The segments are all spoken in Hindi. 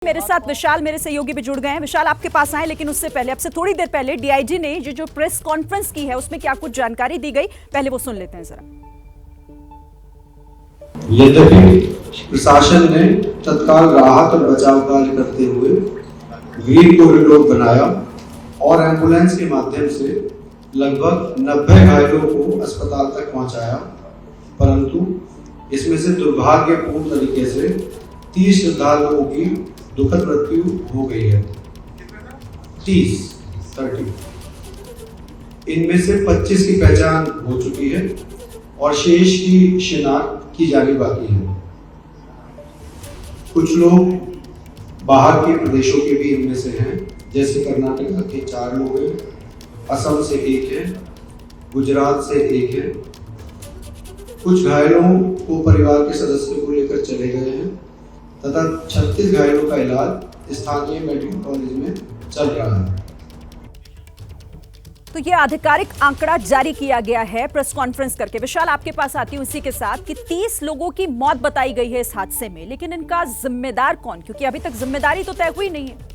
मेरे साथ विशाल मेरे सहयोगी भी जुड़ गए हैं। विशाल, आपके पास आए, लेकिन उससे पहले, अब से थोड़ी देर पहले डीआईजी ने जो प्रेस कॉन्फ्रेंस की है उसमें क्या कुछ जानकारी दी गई, पहले वो सुन लेते हैं जरा। यद्यपि प्रशासन ने तत्काल राहत और बचाव कार्य करते हुए भीड़ कॉरिडोर बनाया और एम्बुलेंस के माध्यम से लगभग 90 घायलों को अस्पताल तक पहुंचाया, परंतु इसमें से दुर्भाग्यपूर्ण तरीके से 30 श्रद्धालुओं की दुखद मृत्यु हो गई है। 30 इनमें से 25 की पहचान हो चुकी है और शेष की शिनाख्त की जानी बाकी है। कुछ लोग बाहर के प्रदेशों के भी इनमें से हैं, जैसे कर्नाटक के 4 लोग हैं, असम से 1 है, गुजरात से 1 है। कुछ घायलों को परिवार के सदस्यों को लेकर चले गए हैं तथा 36 घायलों का इलाज स्थानीय मेडिकल कॉलेज में चल रहा है। तो ये आधिकारिक आंकड़ा जारी किया गया है प्रेस कॉन्फ्रेंस करके। विशाल, आपके पास आती हूं इसी के साथ कि 30 लोगों की मौत बताई गई है इस हादसे में, लेकिन इनका जिम्मेदार कौन, क्योंकि अभी तक जिम्मेदारी तो तय हुई नहीं है।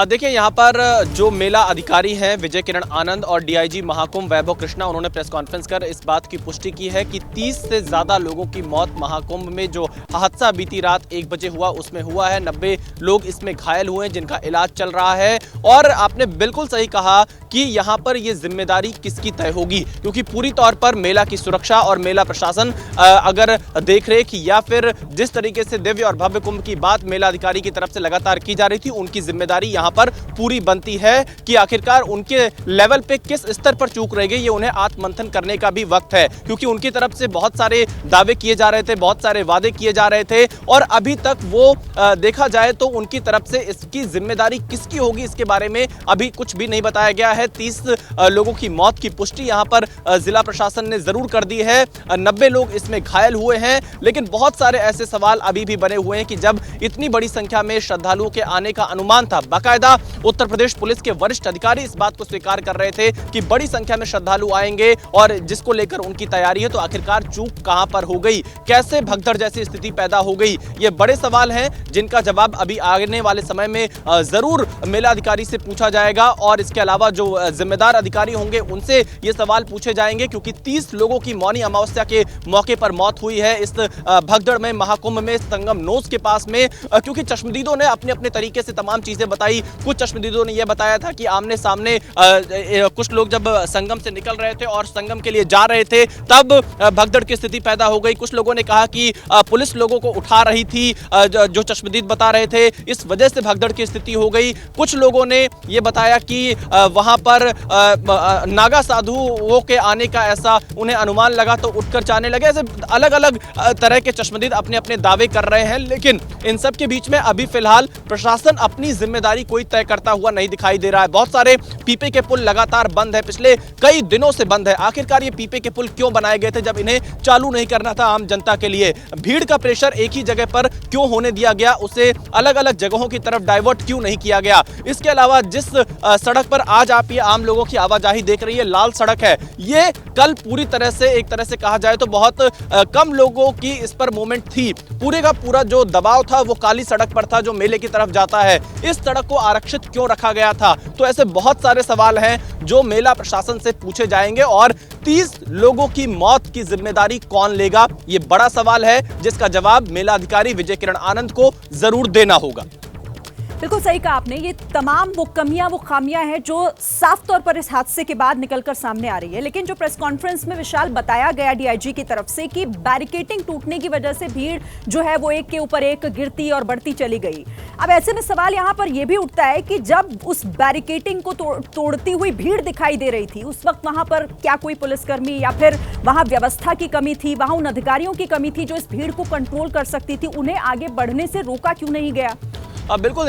देखिए, यहाँ पर जो मेला अधिकारी हैं विजय किरण आनंद और डीआईजी महाकुंभ वैभव कृष्णा, उन्होंने प्रेस कॉन्फ्रेंस कर इस बात की पुष्टि की है कि 30 से ज़्यादा लोगों की मौत महाकुंभ में जो हादसा बीती रात 1 बजे हुआ उसमें हुआ है। 90 लोग इसमें घायल हुए हैं जिनका इलाज चल रहा है। और आपने बिल्कुल सही कहा कि यहाँ पर ये जिम्मेदारी किसकी तय होगी, क्योंकि पूरी तौर पर मेला की सुरक्षा और मेला प्रशासन अगर देखरेख या फिर जिस तरीके से दिव्य और भव्य कुंभ की बात मेला अधिकारी की तरफ से लगातार की जा रही थी, उनकी जिम्मेदारी यहाँ पर पूरी बनती है कि आखिरकार उनके लेवल पे किस स्तर पर चूक रह गई, ये उन्हें आत्ममंथन करने का भी वक्त है। क्योंकि उनकी तरफ से बहुत सारे दावे किए जा रहे थे, बहुत सारे वादे किए जा रहे थे और अभी तक वो देखा जाए तो उनकी तरफ से इसकी जिम्मेदारी किसकी होगी इसके बारे में अभी कुछ भी नहीं बताया गया है। 30 लोगों की मौत की पुष्टि यहाँ पर जिला प्रशासन ने जरूर कर दी है। 90 लोग इसमें घायल हुए हैं, लेकिन बहुत सारे ऐसे सवाल अभी भी बने हुए हैं कि जब इतनी बड़ी संख्या में श्रद्धालुओं के आने का अनुमान था, बाकायदा उत्तर प्रदेश पुलिस के वरिष्ठ अधिकारी इस बात को स्वीकार कर रहे थे कि बड़ी संख्या में श्रद्धालु आएंगे और जिसको लेकर उनकी तैयारी है, तो आखिरकार चूक कहां पर हो गई, कैसे भगदड़ जैसी स्थिति पैदा हो गई, ये बड़े सवाल हैं जिनका जवाब अभी आने वाले समय में जरूर मेला अधिकारी से पूछा जाएगा। और इसके अलावा जो जिम्मेदार अधिकारी होंगे उनसे ये सवाल पूछे जाएंगे, क्योंकि 30 लोगों की मौनी अमावस्या के मौके पर मौत हुई है इस भगदड़ में महाकुंभ में संगम नोस के पास में। क्योंकि चश्मदीदों ने अपने अपने तरीके से तमाम चीजें बताई। कुछ चश्मदीदों ने यह बताया था कि आमने सामने कुछ लोग जब संगम से निकल रहे थे और संगम के लिए जा रहे थे तब भगदड़ की स्थिति पैदा हो गई। कुछ लोगों ने कहा कि पुलिस लोगों को उठा रही थी, जो चश्मदीद बता रहे थे, इस वजह से भगदड़ की स्थिति हो गई। कुछ लोगों ने यह बताया कि वहां पर नागा साधुओं के आने का ऐसा उन्हें अनुमान लगा तो उठकर जाने लगे। ऐसे अलग अलग तरह के चश्मदीद अपने अपने दावे कर रहे हैं, लेकिन इन सब के बीच में अभी फिलहाल प्रशासन अपनी जिम्मेदारी कोई तय करता हुआ नहीं दिखाई दे रहा है। बहुत सारे पीपे के पुल लगातार बंद है, पिछले कई दिनों से बंद है। आखिरकार ये पीपे के पुल क्यों बनाए गए थे जब इन्हें चालू नहीं करना था आम जनता के लिए? भीड़ का प्रेशर एक ही जगह पर क्यों होने दिया गया, उसे अलग अलग जगहों की तरफ डाइवर्ट क्यों नहीं किया गया? इसके अलावा जिस सड़क पर आज आप ये आम लोगों की आवाजाही देख रही है, लाल सड़क है, ये कल पूरी तरह से एक तरह से कहा जाए तो बहुत कम लोगों की इस पर मूवमेंट थी। पूरे का पूरा जो दबाव था वो काली सड़क पर था जो मेले की तरफ जाता है। इस सड़क को आरक्षित क्यों रखा गया था? तो ऐसे बहुत सारे सवाल हैं जो मेला प्रशासन से पूछे जाएंगे। और 30 लोगों की मौत की जिम्मेदारी कौन लेगा, ये बड़ा सवाल है जिसका जवाब मेला अधिकारी विजय किरण आनंद को जरूर देना होगा। बिल्कुल सही कहा आपने। ये तमाम वो कमियां, वो खामियां हैं जो साफ तौर पर इस हादसे के बाद निकलकर सामने आ रही है। लेकिन जो प्रेस कॉन्फ्रेंस में विशाल बताया गया डीआईजी की तरफ से कि बैरिकेटिंग टूटने की वजह से भीड़ जो है वो एक के ऊपर एक गिरती और बढ़ती चली गई। अब ऐसे में सवाल यहाँ पर यह भी उठता है कि जब उस बैरिकेटिंग को तोड़ती हुई भीड़ दिखाई दे रही थी, उस वक्त वहां पर क्या कोई पुलिसकर्मी या फिर वहां व्यवस्था की कमी थी, वहां उन अधिकारियों की कमी थी जो इस भीड़ को कंट्रोल कर सकती थी? उन्हें आगे बढ़ने से रोका क्यों नहीं गया? बिल्कुल,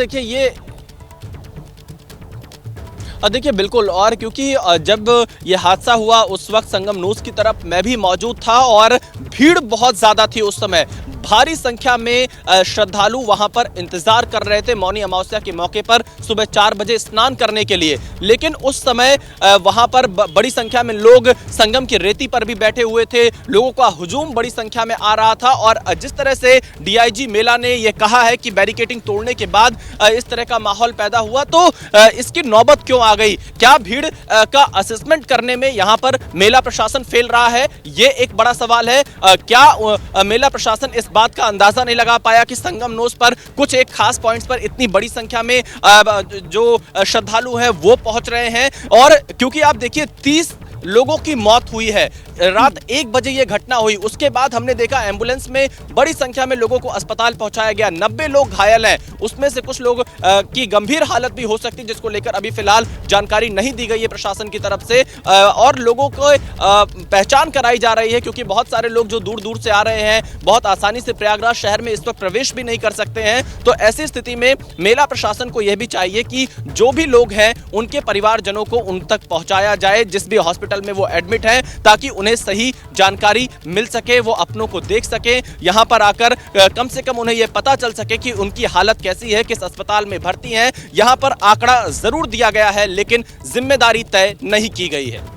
देखिए बिल्कुल। और क्योंकि जब ये हादसा हुआ उस वक्त संगम नोस की तरफ मैं भी मौजूद था और भीड़ बहुत ज्यादा थी उस समय। भारी संख्या में श्रद्धालु वहां पर इंतजार कर रहे थे मौनी अमावस्या के मौके पर सुबह 4 बजे स्नान करने के लिए। लेकिन उस समय वहां पर बड़ी संख्या में लोग संगम की रेती पर भी बैठे हुए थे, लोगों का हुजूम बड़ी संख्या में आ रहा था। और जिस तरह से डीआईजी मेला ने यह कहा है कि बैरिकेडिंग तोड़ने के बाद इस तरह का माहौल पैदा हुआ, तो इसकी नौबत क्यों आ गई? क्या भीड़ का असेसमेंट करने में यहां पर मेला प्रशासन फेल रहा है? ये एक बड़ा सवाल है। क्या मेला प्रशासन इस बात का अंदाजा नहीं लगा पाया कि संगम नोस पर कुछ एक खास पॉइंट्स पर इतनी बड़ी संख्या में जो श्रद्धालु हैं वो पहुंच रहे हैं? और क्योंकि आप देखिए 30 लोगों की मौत हुई है, रात 1 बजे ये घटना हुई, उसके बाद हमने देखा एम्बुलेंस में बड़ी संख्या में लोगों को अस्पताल पहुंचाया गया, 90 लोग घायल हैं, उसमें से कुछ लोग की गंभीर हालत भी हो सकती है, जिसको लेकर अभी फिलहाल जानकारी नहीं दी गई है प्रशासन की तरफ से। और लोगों को पहचान कराई जा रही है, क्योंकि बहुत सारे लोग जो दूर दूर से आ रहे हैं, बहुत आसानी से प्रयागराज शहर में इस वक्त प्रवेश भी नहीं कर सकते हैं। तो ऐसी स्थिति में मेला प्रशासन को यह भी चाहिए कि जो भी लोग हैं उनके परिवारजनों को उन तक पहुंचाया जाए, जिस भी हॉस्पिटल में वो एडमिट हैं, ताकि उन्हें सही जानकारी मिल सके, वो अपनों को देख सके, यहां पर आकर कम से कम उन्हें यह पता चल सके कि उनकी हालत कैसी है, किस अस्पताल में भर्ती हैं। यहां पर आंकड़ा जरूर दिया गया है, लेकिन जिम्मेदारी तय नहीं की गई है।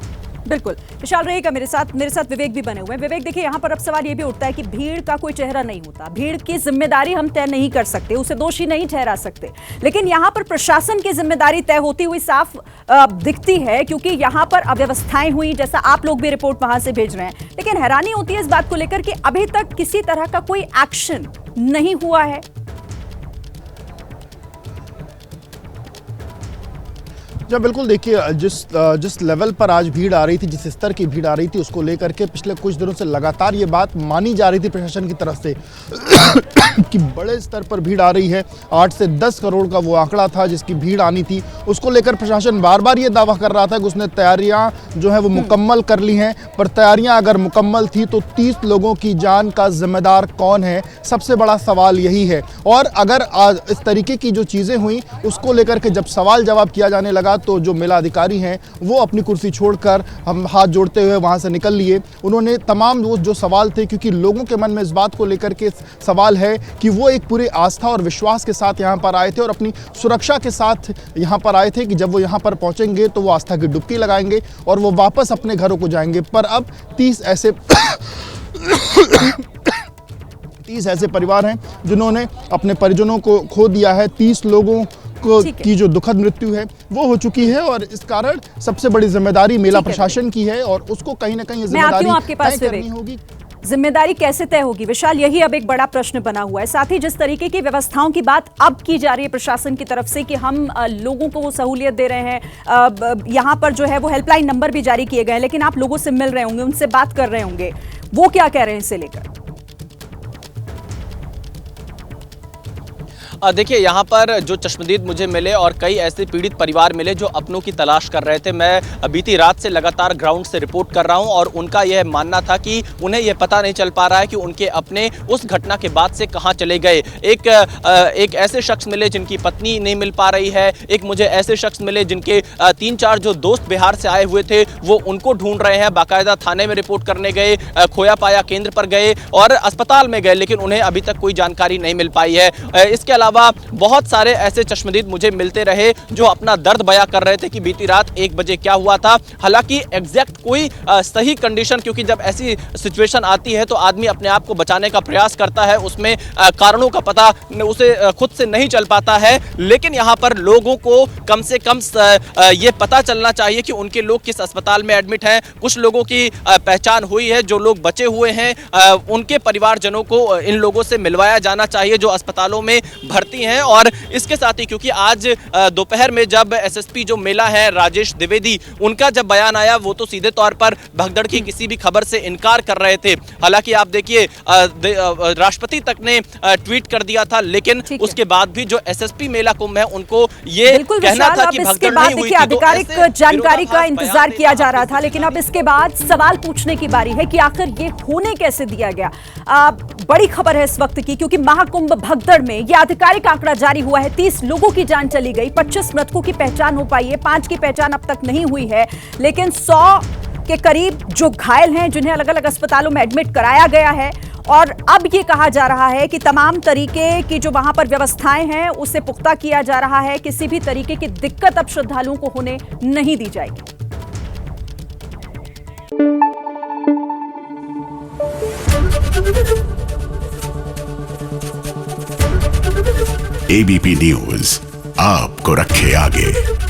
बिल्कुल, विशाल रहेगा मेरे साथ विवेक भी बने हुए हैं। विवेक, देखिए यहाँ पर अब सवाल ये भी उठता है कि भीड़ का कोई चेहरा नहीं होता, भीड़ की जिम्मेदारी हम तय नहीं कर सकते, उसे दोषी नहीं ठहरा सकते, लेकिन यहाँ पर प्रशासन की जिम्मेदारी तय होती हुई साफ दिखती है, क्योंकि यहाँ पर अव्यवस्थाएं हुई, जैसा आप लोग भी रिपोर्ट वहां से भेज रहे हैं। लेकिन हैरानी होती है इस बात को लेकर कि अभी तक किसी तरह का कोई एक्शन नहीं हुआ है। जी बिल्कुल, देखिए जिस लेवल पर आज भीड़ आ रही थी, जिस स्तर की भीड़ आ रही थी, उसको लेकर के पिछले कुछ दिनों से लगातार ये बात मानी जा रही थी प्रशासन की तरफ से कि बड़े स्तर पर भीड़ आ रही है। 8 से 10 करोड़ का वो आंकड़ा था जिसकी भीड़ आनी थी, उसको लेकर प्रशासन बार बार ये दावा कर रहा था कि उसने तैयारियां जो है वो मुकम्मल कर ली हैं। पर तैयारियां अगर मुकम्मल थी तो 30 लोगों की जान का जिम्मेदार कौन है, सबसे बड़ा सवाल यही है। और अगर इस तरीके की जो चीज़ें हुई उसको लेकर के जब सवाल जवाब किया जाने लगा, तो जो मेला अधिकारी हैं वो अपनी कुर्सी छोड़कर हम हाथ जोड़ते हुए वहां से निकल लिए। उन्होंने तमाम वो जो सवाल थे, क्योंकि लोगों के मन में इस बात को लेकर के सवाल है कि वो एक पूरी आस्था और विश्वास के साथ यहाँ पर आए थे और अपनी सुरक्षा के साथ यहाँ पर आए थे कि जब वो यहाँ पर पहुँचेंगे तो वो आस्था की डुबकी लगाएंगे और वो वापस अपने घरों को जाएंगे। पर अब 30 ऐसे परिवार हैं जिन्होंने अपने परिजनों को खो दिया है। 30 लोगों की जो दुखद मृत्यु है वो हो चुकी है, और इस कारण सबसे बड़ी जिम्मेदारी मेला प्रशासन की है और उसको कहीं ना कहीं जिम्मेदारी तय करनी होगी। जिम्मेदारी कैसे तय होगी विशाल, यही अब एक बड़ा प्रश्न बना हुआ है। साथ ही जिस तरीके की व्यवस्थाओं की बात अब की जा रही है प्रशासन की तरफ से कि हम लोगों को वो सहूलियत दे रहे हैं, यहाँ पर जो है वो हेल्पलाइन नंबर भी जारी किए गए हैं, लेकिन आप लोगों से मिल रहे होंगे, उनसे बात कर रहे होंगे, वो क्या कह रहे हैं इसे लेकर? देखिए, यहाँ पर जो चश्मदीद मुझे मिले और कई ऐसे पीड़ित परिवार मिले जो अपनों की तलाश कर रहे थे। मैं बीती रात से लगातार ग्राउंड से रिपोर्ट कर रहा हूँ और उनका यह मानना था कि उन्हें यह पता नहीं चल पा रहा है कि उनके अपने उस घटना के बाद से कहाँ चले गए। एक ऐसे शख्स मिले जिनकी पत्नी नहीं मिल पा रही है, एक मुझे ऐसे शख्स मिले जिनके 3-4 जो दोस्त बिहार से आए हुए थे वो उनको ढूंढ रहे हैं, बाकायदा थाने में रिपोर्ट करने गए, खोया पाया केंद्र पर गए और अस्पताल में गए, लेकिन उन्हें अभी तक कोई जानकारी नहीं मिल पाई है। इसके अलावा बहुत सारे ऐसे चश्मदीद मुझे मिलते रहे जो अपना दर्द बयां कर रहे थे कि बीती रात 1 बजे क्या हुआ था। हालांकि एग्जैक्ट कोई सही कंडीशन, क्योंकि जब ऐसी सिचुएशन आती है तो आदमी अपने आप को बचाने का प्रयास करता है, उसमें कारणों का पता उसे खुद से नहीं चल पाता है। लेकिन यहाँ पर लोगों को कम से कम ये पता चलना चाहिए कि उनके लोग किस अस्पताल में एडमिट हैं। कुछ लोगों की पहचान हुई है, जो लोग बचे हुए हैं उनके परिवारजनों को इन लोगों से मिलवाया जाना चाहिए जो अस्पतालों में भर्ती हैं। और इसके साथ ही क्योंकि आज दोपहर में जब एसएसपी जो मेला है राजेश द्विवेदी, उनका जब बयान आया वो तो सीधे तौर पर भगदड़ की किसी भी खबर से इनकार कर रहे थे। हालांकि आप देखिए राष्ट्रपति तक ने ट्वीट कर दिया था, लेकिन उसके बाद भी जो एसएसपी मेला कुंभ है उनको ये कहना था कि भगदड़ नहीं हुई थी। आधिकारिक जानकारी का इंतजार किया जा रहा था, लेकिन अब इसके बाद सवाल पूछने की बारी है कि आखिर ये होने कैसे दिया गया। बड़ी खबर है इस वक्त की, क्योंकि महाकुंभ भगदड़ में यह आधिकारिक आंकड़ा जारी हुआ है। 30 लोगों की जान चली गई, 25 मृतकों की पहचान हो पाई है, 5 की पहचान अब तक नहीं हुई है, लेकिन 100 के करीब जो घायल हैं जिन्हें अलग अलग अस्पतालों में एडमिट कराया गया है। और अब ये कहा जा रहा है कि तमाम तरीके की जो वहां पर व्यवस्थाएं हैं उसे पुख्ता किया जा रहा है। किसी भी तरीके की दिक्कत अब श्रद्धालुओं को होने नहीं दी जाएगी। एबीपी न्यूज आपको रखे आगे।